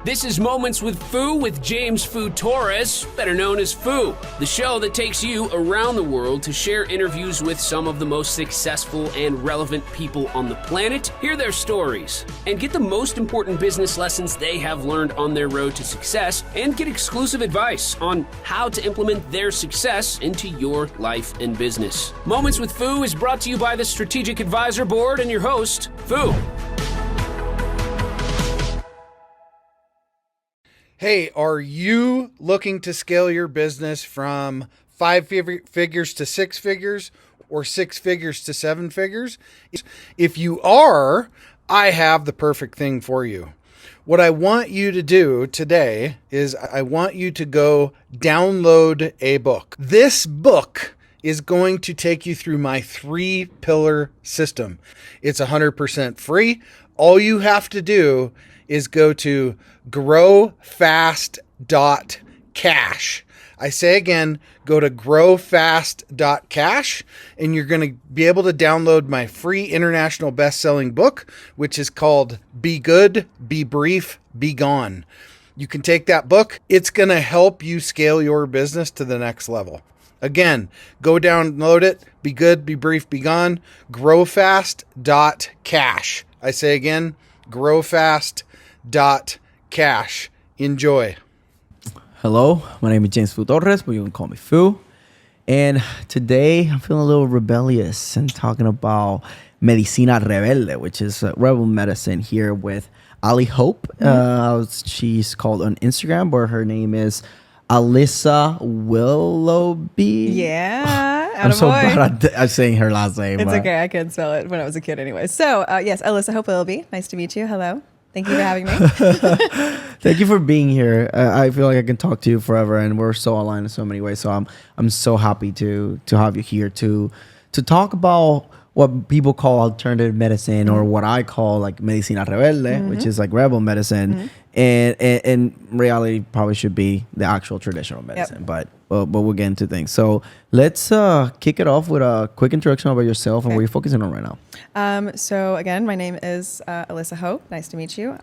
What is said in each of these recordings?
This is Moments with Fu with James Fu Torres, better known as Fu, the show that takes you around the world to share interviews with some of the most successful and relevant people on the planet, hear their stories, and get the most important business lessons they have learned on their road to success, and get exclusive advice on how to implement their success into your life and business. Moments with Fu is brought to you by the Strategic Advisor Board and your host, Fu. Hey, are you looking to scale your business from 5 figures to 6 figures or 6 figures to 7 figures? If you are, I have the perfect thing for you. What I want you to do today is I want you to go download a book. This book is going to take you through my 3-pillar system. It's 100% free. All you have to do is go to growfast.cash. I say again, go to growfast.cash and you're going to be able to download my free international best-selling book, which is called Be Good, Be Brief, Be Gone. You can take that book. It's going to help you scale your business to the next level. Again, go download it. Be good, be brief, be gone. Growfast.cash. I say again, growfast.cash. Enjoy. Hello, my name is James Fu Torres, but you can call me Fu. And today I'm feeling a little rebellious and talking about Medicina Rebelde, which is rebel medicine here with Aly Hope. She's called on Instagram, where her name is Alyssa Willoughby. Yeah. I'm so bad at saying her last name. It's okay. I couldn't spell it when I was a kid anyway. So, yes, Alyssa Hope Willoughby. Nice to meet you. Hello. Thank you for having me. Thank you for being here. I feel like I can talk to you forever, and we're so aligned in so many ways. So I'm so happy to have you here to talk about what people call alternative medicine, or what I call like Medicina Rebelde, which is like rebel medicine, and reality probably should be the actual traditional medicine. But we'll get into things. So let's kick it off with a quick introduction about yourself and what you're focusing on right now. So again, my name is Alyssa Hope. Nice to meet you.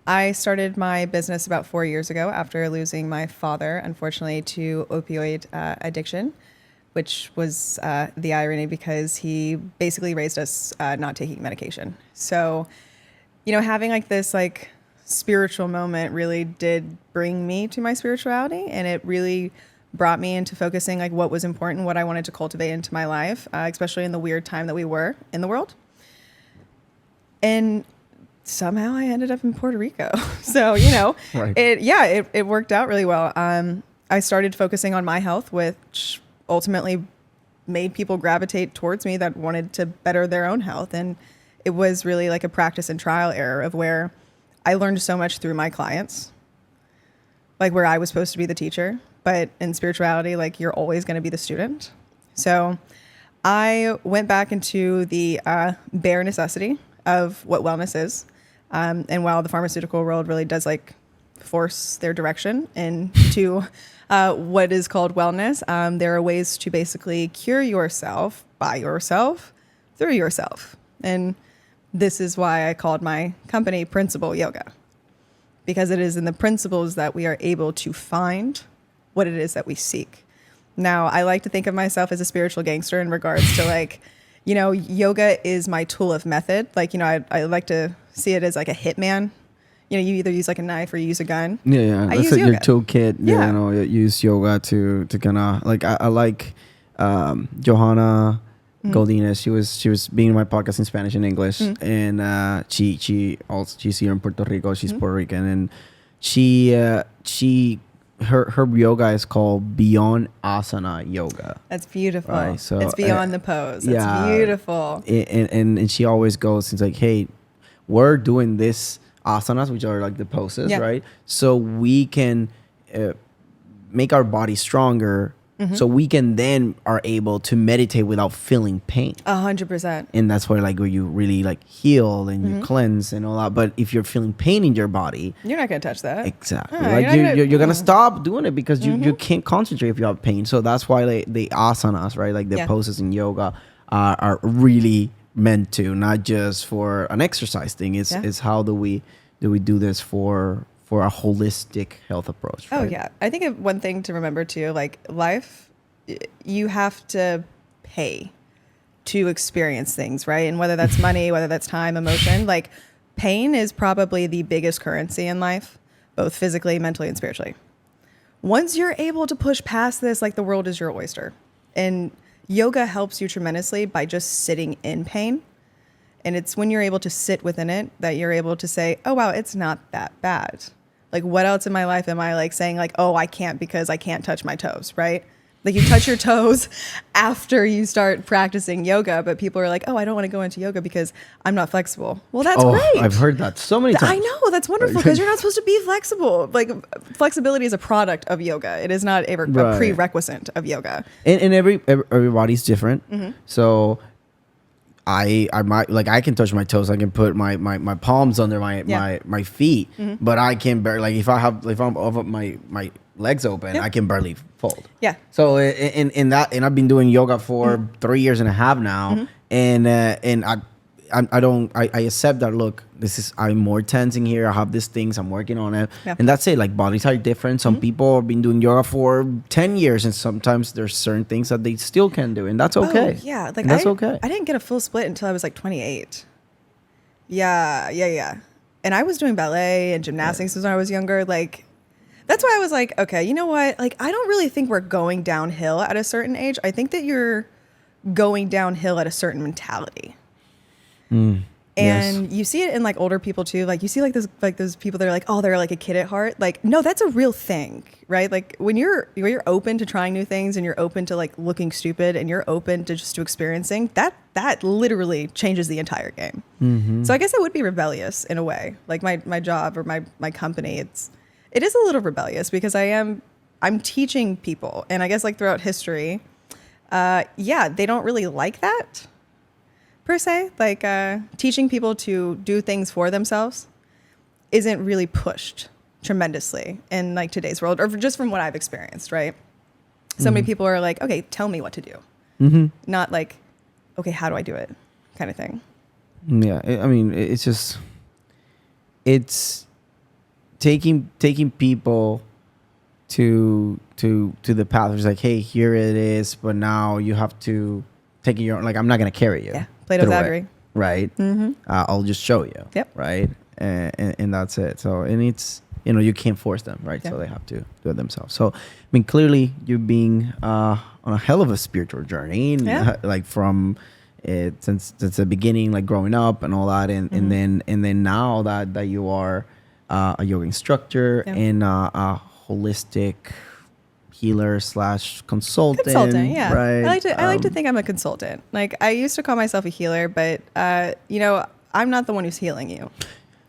I started my business about 4 years ago after losing my father, unfortunately, to opioid addiction, which was the irony because he basically raised us not taking medication. So, having like this like spiritual moment really did bring me to my spirituality, and it really brought me into focusing like what was important, what I wanted to cultivate into my life, especially in the weird time that we were in the world. And somehow I ended up in Puerto Rico. So, Right. it worked out really well. I started focusing on my health, which ultimately made people gravitate towards me that wanted to better their own health. And it was really like a practice and trial error of where I learned so much through my clients, like where I was supposed to be the teacher, but in spirituality, like you're always going to be the student. So I went back into the bare necessity of what wellness is. And while the pharmaceutical world really does like force their direction into what is called wellness, there are ways to basically cure yourself by yourself through yourself. And this is why I called my company Principle Yoga, because it is in the principles that we are able to find what it is that we seek. Now, I like to think of myself as a spiritual gangster in regards to like, yoga is my tool of method. Like, I like to see it as like a hitman. You either use like a knife or you use a gun. Yeah. I That's use like your yoga. toolkit. Yeah. You use yoga to kind of like, I like Johanna Godinez. She was being in my podcast in Spanish and English, and she's here in Puerto Rico. She's Puerto Rican, and her yoga is called Beyond Asana Yoga. That's beautiful. Right, so it's beyond the pose. That's beautiful. And she always goes, it's like, hey, we're doing this asanas, which are like the poses, right? So we can make our body stronger. So we can then are able to meditate without feeling pain. 100%. And that's where like where you really like heal and you cleanse and all that. But if you're feeling pain in your body, You're not going to touch that. exactly, Right, like you're gonna stop doing it because you can't concentrate if you have pain. So that's why the asanas, right, like the poses in yoga are really meant to, not just for an exercise thing. It's how do we do this for for a holistic health approach. Oh right? yeah, I think one thing to remember too, like life, you have to pay to experience things, right? And whether that's money, whether that's time, emotion, like pain is probably the biggest currency in life, both physically, mentally, and spiritually. Once you're able to push past this, like the world is your oyster. And yoga helps you tremendously by just sitting in pain. And it's when you're able to sit within it that you're able to say, oh, wow, it's not that bad. Like, what else in my life am I like saying like, oh, I can't because I can't touch my toes, right? Like you touch your toes after you start practicing yoga, but people are like, oh, I don't want to go into yoga because I'm not flexible. Well, that's great. I've heard that so many times. I know, that's wonderful because you're not supposed to be flexible. Like flexibility is a product of yoga. It is not a prerequisite of yoga. And everybody's different. Mm-hmm. So I might like I can touch my toes. I can put my palms under my feet, mm-hmm. but I can barely like if I'm over my legs open, I can barely fold. Yeah. So in I've been doing yoga for mm-hmm. 3 years and a half now, mm-hmm. and I accept that. Look, I'm more tensing here. I have these things. I'm working on it, and that's it. Like bodies are different. Some mm-hmm. people have been doing yoga for 10 years, and sometimes there's certain things that they still can do, and that's okay. Oh, yeah, like that's okay. I didn't get a full split until I was like 28. Yeah. And I was doing ballet and gymnastics when I was younger. Like. That's why I was like, okay, you know what? Like, I don't really think we're going downhill at a certain age. I think that you're going downhill at a certain mentality. And you see it in like older people too. Like you see like those people that are like, oh, they're like a kid at heart. Like, no, that's a real thing, right? Like when you're open to trying new things and you're open to like looking stupid and you're open to just to experiencing, that literally changes the entire game. Mm-hmm. So I guess I would be rebellious in a way. Like my job or my company, it is a little rebellious because I'm teaching people, and I guess like throughout history, they don't really like that per se. Like teaching people to do things for themselves isn't really pushed tremendously in like today's world, or just from what I've experienced, right? So many people are like, okay, tell me what to do. Mm-hmm. Not like, okay, how do I do it kind of thing. Yeah. I mean, it's taking people to the path. It's like, hey, here it is, but now you have to take it your own. Like, I'm not gonna carry you. Yeah, Plato's Advery. Right. Mm-hmm. I'll just show you. Yep. Right. And that's it. So, and it's you can't force them, right? Yep. So they have to do it themselves. So, I mean, clearly you're being on a hell of a spiritual journey, like from since the beginning, like growing up and all that, and then now that you are a yoga instructor and a holistic healer / consultant. Yeah. Right. I like to think I'm a consultant. Like I used to call myself a healer, but I'm not the one who's healing you.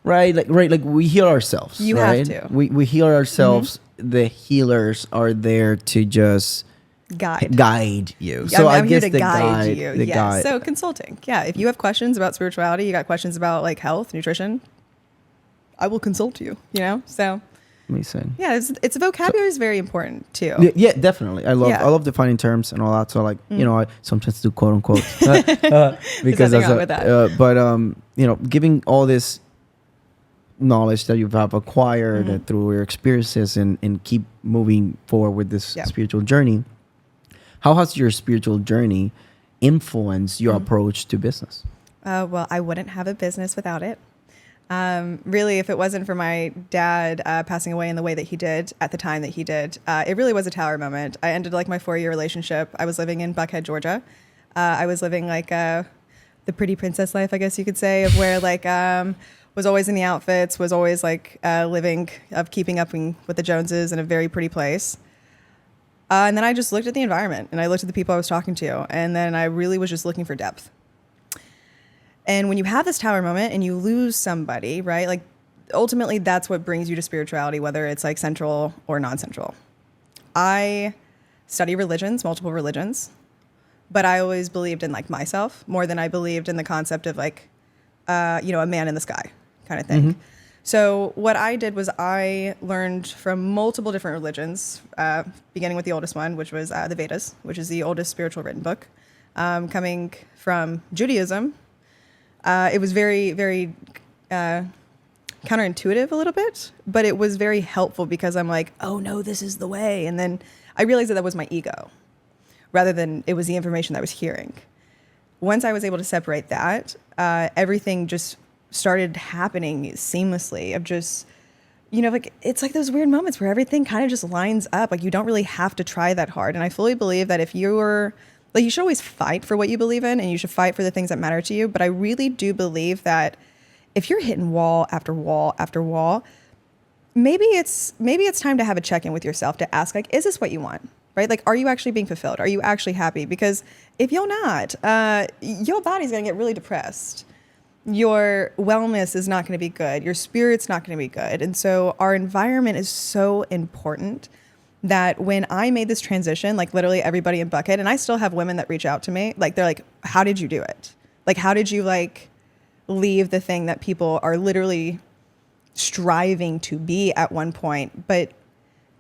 Right. Like we heal ourselves. You have to. We heal ourselves. Mm-hmm. The healers are there to just guide you. So I'm here to guide you. Yes. So consulting. Yeah. If you have questions about spirituality, you got questions about like health, nutrition, I will consult you, So amazing. Yeah, it's vocabulary is very important too. Yeah, definitely. I love defining terms and all that. So like, I sometimes do quote unquote because that's wrong with that. Giving all this knowledge that you have acquired through your experiences and keep moving forward with this spiritual journey. How has your spiritual journey influenced your approach to business? Well, I wouldn't have a business without it. Really, if it wasn't for my dad passing away in the way that he did at the time that he did, it really was a tower moment. I ended like my 4-year relationship. I was living in Buckhead, Georgia. I was living like the pretty princess life, I guess you could say, of where like was always in the outfits, was always like keeping up with the Joneses in a very pretty place. And then I just looked at the environment and I looked at the people I was talking to, and then I really was just looking for depth. And when you have this tower moment and you lose somebody, right? Like ultimately that's what brings you to spirituality, whether it's like central or non-central. I study religions, multiple religions, but I always believed in like myself more than I believed in the concept of like, a man in the sky kind of thing. Mm-hmm. So what I did was I learned from multiple different religions, beginning with the oldest one, which was the Vedas, which is the oldest spiritual written book, coming from Judaism. It was very, very counterintuitive a little bit, but it was very helpful because I'm like, oh no, this is the way. And then I realized that was my ego rather than it was the information that I was hearing. Once I was able to separate that, everything just started happening seamlessly of just, like it's like those weird moments where everything kind of just lines up. Like you don't really have to try that hard. And I fully believe that if you're like, you should always fight for what you believe in and you should fight for the things that matter to you. But I really do believe that if you're hitting wall after wall after wall, maybe it's time to have a check-in with yourself to ask, like, is this what you want? Right? Like, are you actually being fulfilled? Are you actually happy? Because if you're not, your body's going to get really depressed. Your wellness is not going to be good. Your spirit's not going to be good. And so our environment is so important that when I made this transition, like literally everybody in Buckhead, and I still have women that reach out to me, like they're like, how did you do it? Like, how did you like leave the thing that people are literally striving to be at one point, but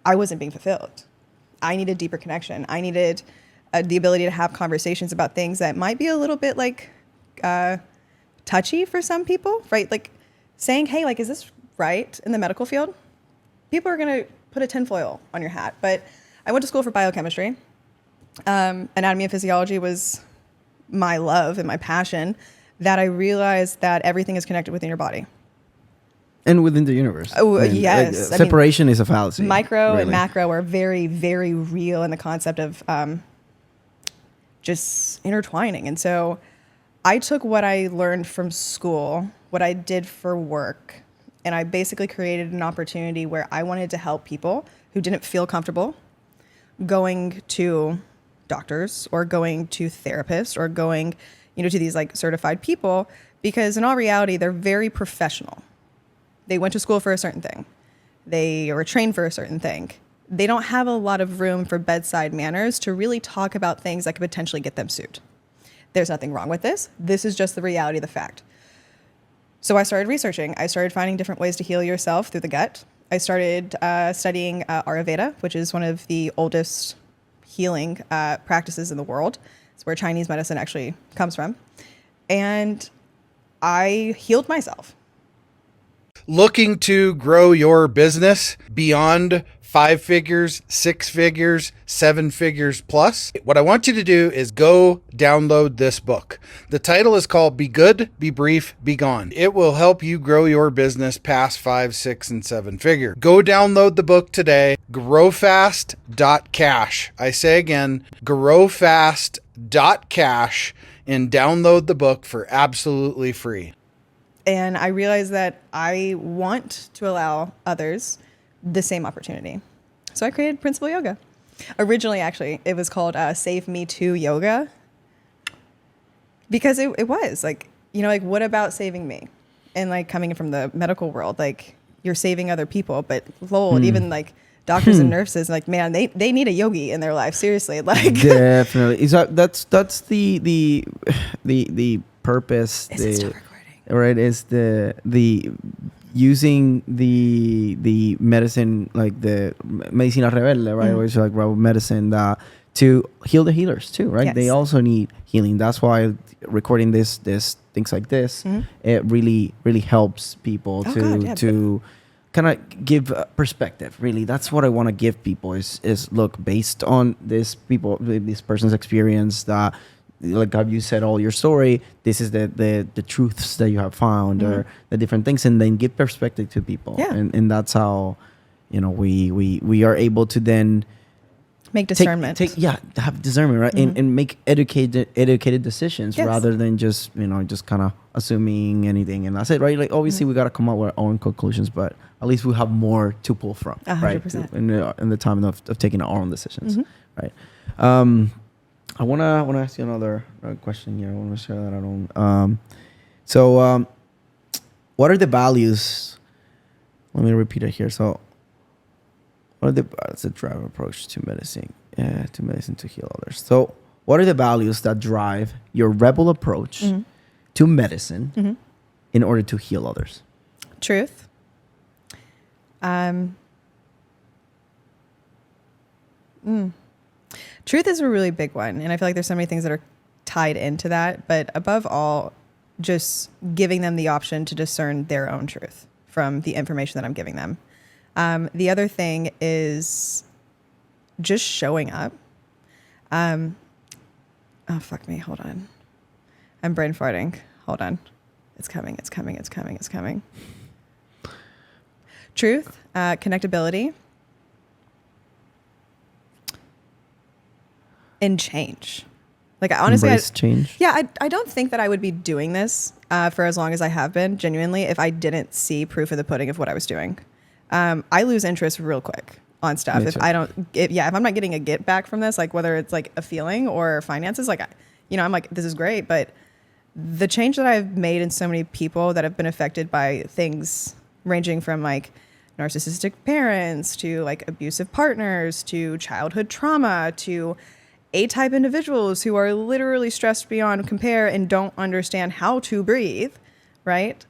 I wasn't being fulfilled. I needed deeper connection. I needed the ability to have conversations about things that might be a little bit like touchy for some people, right? Like saying, hey, like, is this right in the medical field? People are going to put a tinfoil on your hat. But I went to school for biochemistry. Anatomy and physiology was my love and my passion, that I realized that everything is connected within your body. And within the universe. Oh, yes. Separation is a fallacy. Micro really. and macro are very, very real in the concept of just intertwining. And so I took what I learned from school, what I did for work, and I basically created an opportunity where I wanted to help people who didn't feel comfortable going to doctors or going to therapists or going, to these like certified people, because in all reality, they're very professional. They went to school for a certain thing. They were trained for a certain thing. They don't have a lot of room for bedside manners to really talk about things that could potentially get them sued. There's nothing wrong with this. This is just the reality of the fact. So I started researching. I started finding different ways to heal yourself through the gut. I started studying Ayurveda, which is one of the oldest healing practices in the world. It's where Chinese medicine actually comes from. And I healed myself. Looking to grow your business beyond 5 figures, 6 figures, 7 figures plus? What I want you to do is go download this book. The title is called Be Good, Be Brief, Be Gone. It will help you grow your business past 5, 6, and 7 figure. Go download the book today, growfast.cash. I say again, growfast.cash, and download the book for absolutely free. And I realized that I want to allow others the same opportunity. So I created Principal Yoga. Originally, actually, it was called Save Me Too Yoga. Because it was like, like, what about saving me? And like coming in from the medical world, like you're saving other people, but Lord, even like doctors and nurses, like, man, they need a yogi in their life. Seriously. Like definitely. That's the purpose. Is it still recording? Right, is the using the medicine, like the medicina rebelde, right? Or it's like medicine that to heal the healers too, right? Yes. They also need healing. That's why recording this things like this, it really helps people to kind of give perspective. Really, that's what I want to give people is look, based on this person's experience, that like how you said all your story, this is the truths that you have found or the different things, and then give perspective to people. Yeah. And that's how we are able to then make discernment. Have discernment, right? And make educated decisions, yes, rather than just kind of assuming anything and that's it, right? Like obviously we got to come up with our own conclusions, but at least we have more to pull from, 100%. right? In the time of taking our own decisions, right? I want to ask you another question here. I want to share that out on. What are the values? Let me repeat it here. So, what are that's the drive approach to medicine to heal others. So, what are the values that drive your rebel approach to medicine in order to heal others? Truth. Truth is a really big one. And I feel like there's so many things that are tied into that. But above all, just giving them the option to discern their own truth from the information that I'm giving them. The other thing is just showing up. Oh, fuck me. Hold on. I'm brain farting. Hold on. It's coming. Truth, connectability, and change. Like, I honestly, Embrace change. Yeah, I don't think that I would be doing this for as long as I have been, genuinely, if I didn't see proof of the pudding of what I was doing. I lose interest real quick on stuff. Me If too. I'm not getting a get back from this, like whether it's like a feeling or finances, like, I'm like, this is great. But the change that I've made in so many people that have been affected by things ranging from like narcissistic parents to like abusive partners to childhood trauma to A-type individuals who are literally stressed beyond compare and don't understand how to breathe, right?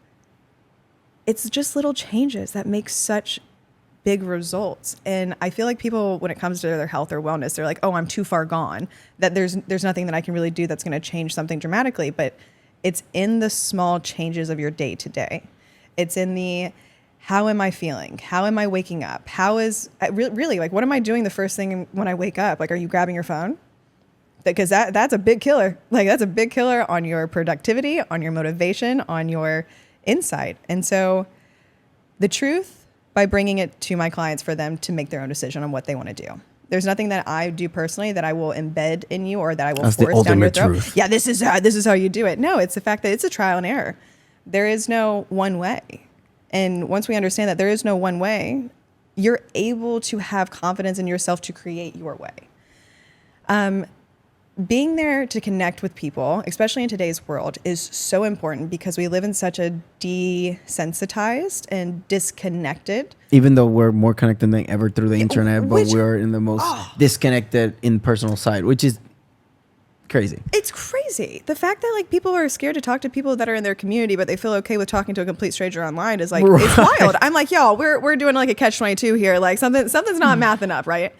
It's just little changes that make such big results. And I feel like people, when it comes to their health or wellness, they're like, oh, I'm too far gone, that there's nothing that I can really do that's going to change something dramatically. But it's in the small changes of your day to day. It's in the, how am I feeling? How am I waking up? How is, really, like, what am I doing the first thing when I wake up? Like, are you grabbing your phone? Because that's a big killer. Like, that's a big killer on your productivity, on your motivation, on your insight. And so the truth, by bringing it to my clients for them to make their own decision on what they want to do. There's nothing that I do personally that I will embed in you or that I will That's the force down your ultimate throat. truth. Yeah, this is how you do it. No, it's the fact that it's a trial and error. There is no one way. And once we understand that there is no one way, you're able to have confidence in yourself to create your way. Being there to connect with people, especially in today's world, is so important because we live in such a desensitized and disconnected. Even though we're more connected than ever through the internet, but which- we're in the most disconnected in personal side, which is crazy. It's crazy. The fact that like people are scared to talk to people that are in their community, but they feel okay with talking to a complete stranger online is like, it's Right. wild. I'm like, y'all, we're doing like a catch-22 here. Like something's not mathing up, right?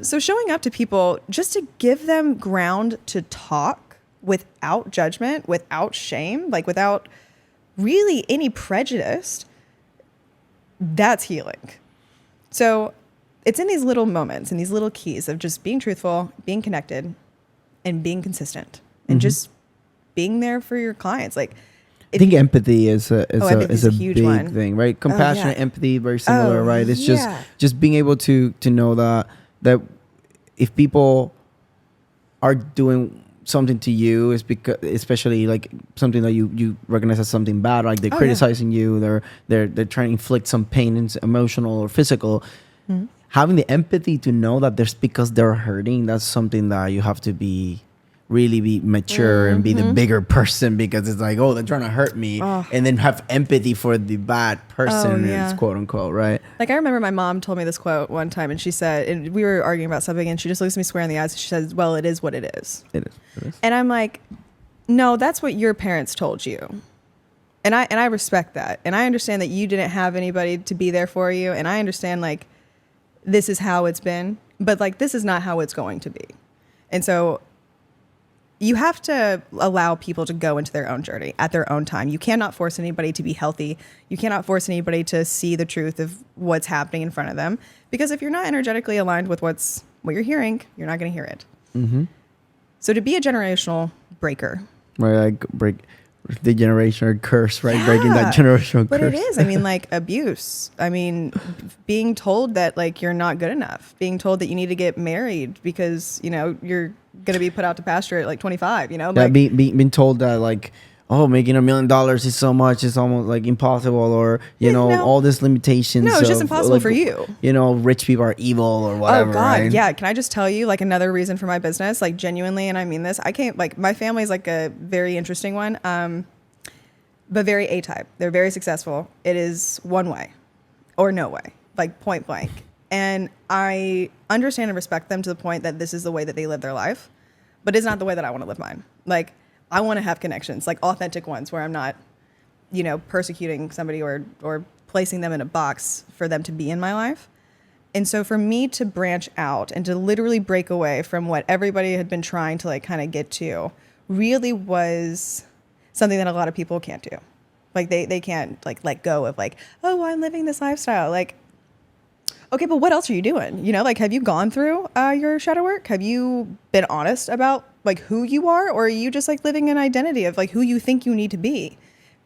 So showing up to people just to give them ground to talk without judgment, without shame, like without really any prejudice, that's healing. So it's in these little moments and these little keys of just being truthful, being connected, and being consistent, and just being there for your clients. Like, I think empathy is a empathy's a huge big one. thing, right? Compassionate, yeah. empathy, very similar, Oh, right? It's yeah. just being able to know that if people are doing something to you, is because, especially like something that you recognize as something bad, like they're criticizing you, they're trying to inflict some pain, emotional or physical. Mm-hmm. Having the empathy to know that there's because they're hurting, that's something that you have to really be mature and be the bigger person, because it's like, oh, they're trying to hurt me, and then have empathy for the bad person, yeah. quote unquote, right? Like, I remember my mom told me this quote one time, and she said, and we were arguing about something, and she just looks at me square in the eyes, and she says, well, it is what it is. It is. And I'm like, no, that's what your parents told you. And I respect that. And I understand that you didn't have anybody to be there for you. And I understand, like, this is how it's been, but like, this is not how it's going to be. And so you have to allow people to go into their own journey at their own time. You cannot force anybody to be healthy. You cannot force anybody to see the truth of what's happening in front of them. Because if you're not energetically aligned with what you're hearing, you're not going to hear it. Mm-hmm. So to be a generational breaker. Right, like break the generational curse, right? Yeah, Breaking that generational but curse. it is. I mean, like, abuse. I mean, being told that like you're not good enough. Being told that you need to get married because, you know, you're going to be put out to pasture at like 25, you know? Yeah, Like, being told that like, oh, making $1 million is so much, it's almost like impossible, or you know, no. all these limitations. No, it's just of, impossible like, for you. You know, rich people are evil or whatever. oh God, right? yeah. Can I just tell you like another reason for my business? Like, genuinely, and I mean this, I can't, like, my family's like a very interesting one, but very A-type. They're very successful. It is one way or no way, like point blank. And I understand and respect them to the point that this is the way that they live their life, but it's not the way that I want to live mine. Like, I want to have connections, like authentic ones where I'm not, you know, persecuting somebody or placing them in a box for them to be in my life. And so for me to branch out and to literally break away from what everybody had been trying to like kind of get to really was something that a lot of people can't do. Like they can't like let go of like, oh, I'm living this lifestyle. Like, okay, but what else are you doing? You know, like, have you gone through your shadow work? Have you been honest about like who you are, or are you just like living an identity of like who you think you need to be?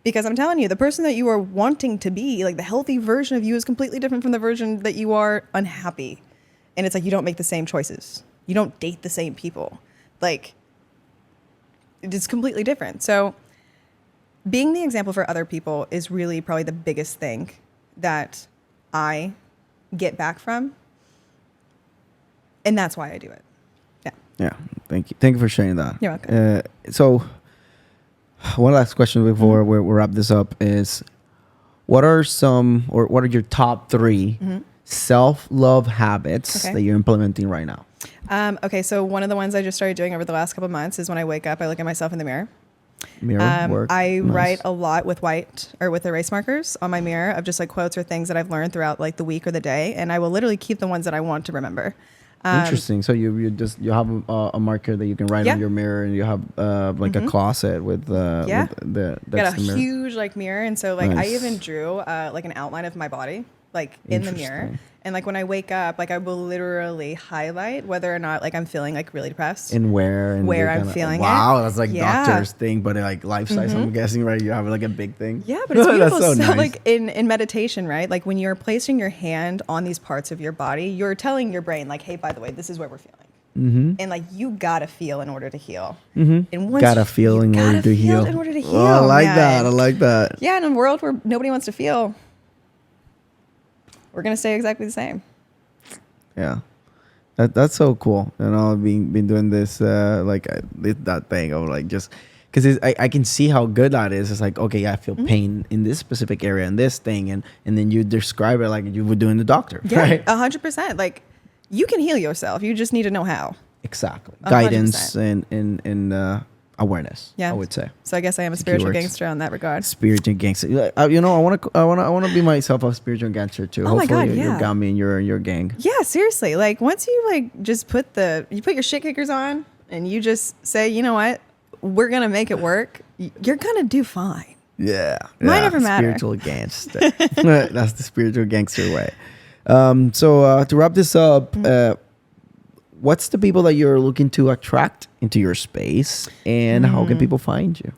Because I'm telling you, the person that you are wanting to be, like the healthy version of you, is completely different from the version that you are unhappy. And it's like you don't make the same choices. You don't date the same people. Like, it's completely different. So being the example for other people is really probably the biggest thing that I get back from. And that's why I do it. Yeah. Yeah. Thank you. Thank you for sharing that. You're welcome. So one last question before we wrap this up is, what are your top 3 self-love habits that you're implementing right now? Okay, so one of the ones I just started doing over the last couple of months is when I wake up, I look at myself in the mirror. Work. I Nice. write a lot with white or with erase markers on my mirror of just like quotes or things that I've learned throughout like the week or the day, and I will literally keep the ones that I want to remember. Interesting. So you have a marker that you can write Yeah. on your mirror, and you have like a closet with Yeah. with the Got a that's the mirror. huge like mirror, and so like I Nice. even drew like an outline of my body like in the mirror, Interesting. and like when I wake up, like I will literally highlight whether or not like I'm feeling like really depressed. And where I'm you're feeling it. Wow, that's like Yeah. doctor's thing, but like life size. I'm guessing, right? You have like a big thing. Yeah, but it's beautiful. That's so nice. Like in meditation, right? Like when you're placing your hand on these parts of your body, you're telling your brain, like, hey, by the way, this is where we're feeling. And like you gotta feel in order to heal. And once Gotta feel in order to heal. In order to heal. Oh, I like man. that. I like that. Yeah, in a world where nobody wants to feel, we're gonna stay exactly the same. Yeah, that's so cool. You know, been doing this that thing of like just because I can see how good that is. It's like, okay, yeah, I feel pain in this specific area and this thing, and then you describe it like you would do in the doctor. Yeah, Right? 100%. Like you can heal yourself. You just need to know how. Exactly. 100%. Guidance and awareness. Yeah, I would say. So I guess I am a Keywords. spiritual gangster in that regard. Spiritual gangster. You know, I want to be myself a spiritual gangster too. Oh my Hopefully, God, you yeah. got me in your gang. Yeah, seriously. Like once you like just put your shit kickers on and you just say, you know what, we're gonna make it work. You're gonna do fine. Yeah. Might never matter. Spiritual gangster. That's the spiritual gangster way. So to wrap this up, what's the people that you're looking to attract into your space, and how can people find you?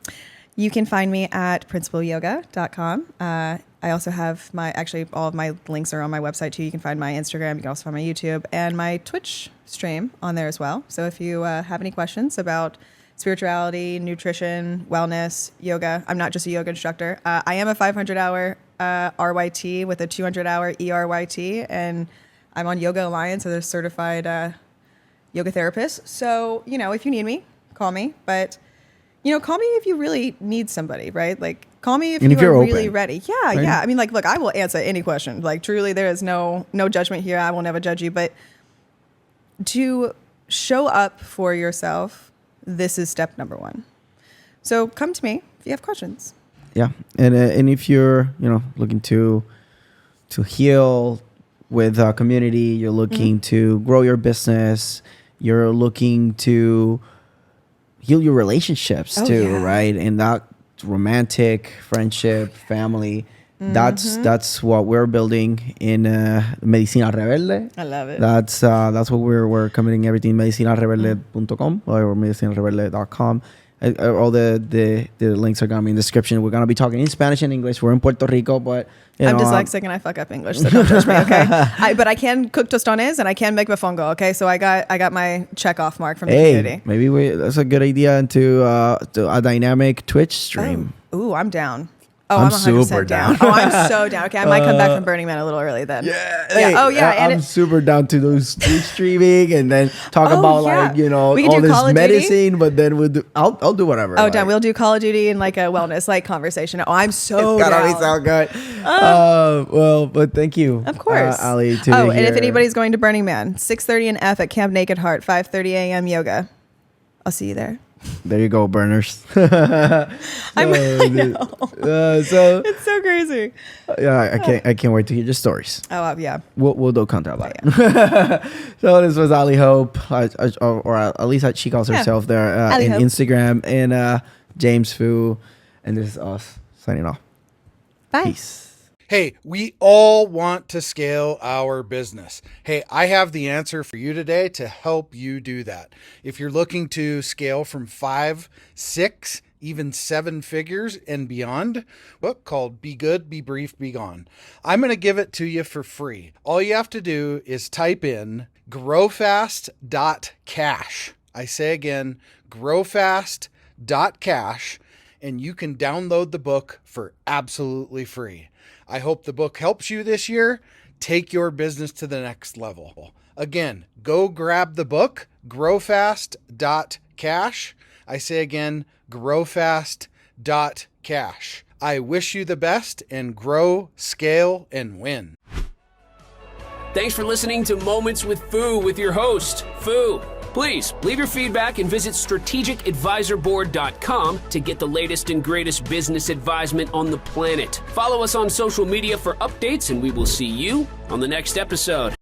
You can find me at principalyoga.com. I also have all of my links are on my website too. You can find my Instagram. You can also find my YouTube and my Twitch stream on there as well. So if you have any questions about spirituality, nutrition, wellness, yoga, I'm not just a yoga instructor. I am a 500-hour RYT with a 200-hour ERYT, and I'm on Yoga Alliance as a certified yoga therapist. So, you know, if you need me, call me. But, you know, call me if you really need somebody, right? Like, call me if you're really open. ready. Yeah, Right. yeah. I mean, like, look, I will answer any question. Like, truly, there is no judgment here. I will never judge you. But to show up for yourself, this is step number 1. So come to me if you have questions. Yeah, and if you're looking to heal with a community, you're looking to grow your business, you're looking to heal your relationships too, yeah. right? And that romantic, friendship, family. That's what we're building in Medicina Rebelde. I love it. That's what we're committing everything. Medicinarebelde.com or medicinarebelde.com. All the links are gonna be in the description. We're gonna be talking in Spanish and English. We're in Puerto Rico, but I'm dyslexic and I fuck up English, so don't judge me, okay? But I can cook tostones and I can make mofongo, okay? So I got my check off mark from the community. Maybe that's a good idea into a dynamic Twitch stream. Ooh, I'm down. Oh, I'm I'm 100% super down. down. Oh, I'm so down. Okay, I might come back from Burning Man a little early then. Yeah. Yeah. Oh, yeah. And I'm super down to those Twitch streaming and then talk Oh, about yeah. like We can all do this Call of Duty. medicine, but then I'll do whatever. Oh, damn. We'll do Call of Duty and like a wellness like conversation. Oh, I'm so It's gotta down. be so good. Well, but thank you, Of course. Ali. And if anybody's going to Burning Man, 6:30 in F at Camp Naked Heart, 5:30 a.m. yoga. I'll see you there. There you go, burners. I know. So It's so crazy. yeah, I can't wait to hear your stories. Oh, yeah. We'll do content about it. So this was Aly Hope, or at least she calls herself there Aly in Hope. Instagram, and James Fu, and this is us signing off. Bye. Peace. Hey, we all want to scale our business. Hey, I have the answer for you today to help you do that. If you're looking to scale from 5, 6, even 7 figures and beyond, book called Be Good, Be Brief, Be Gone. I'm going to give it to you for free. All you have to do is type in growfast.cash. I say again, growfast.cash, and you can download the book for absolutely free. I hope the book helps you this year. Take your business to the next level. Again, go grab the book, growfast.cash. I say again, growfast.cash. I wish you the best and grow, scale, and win. Thanks for listening to Moments with Fu with your host, Fu. Please leave your feedback and visit strategicadvisorboard.com to get the latest and greatest business advisement on the planet. Follow us on social media for updates, and we will see you on the next episode.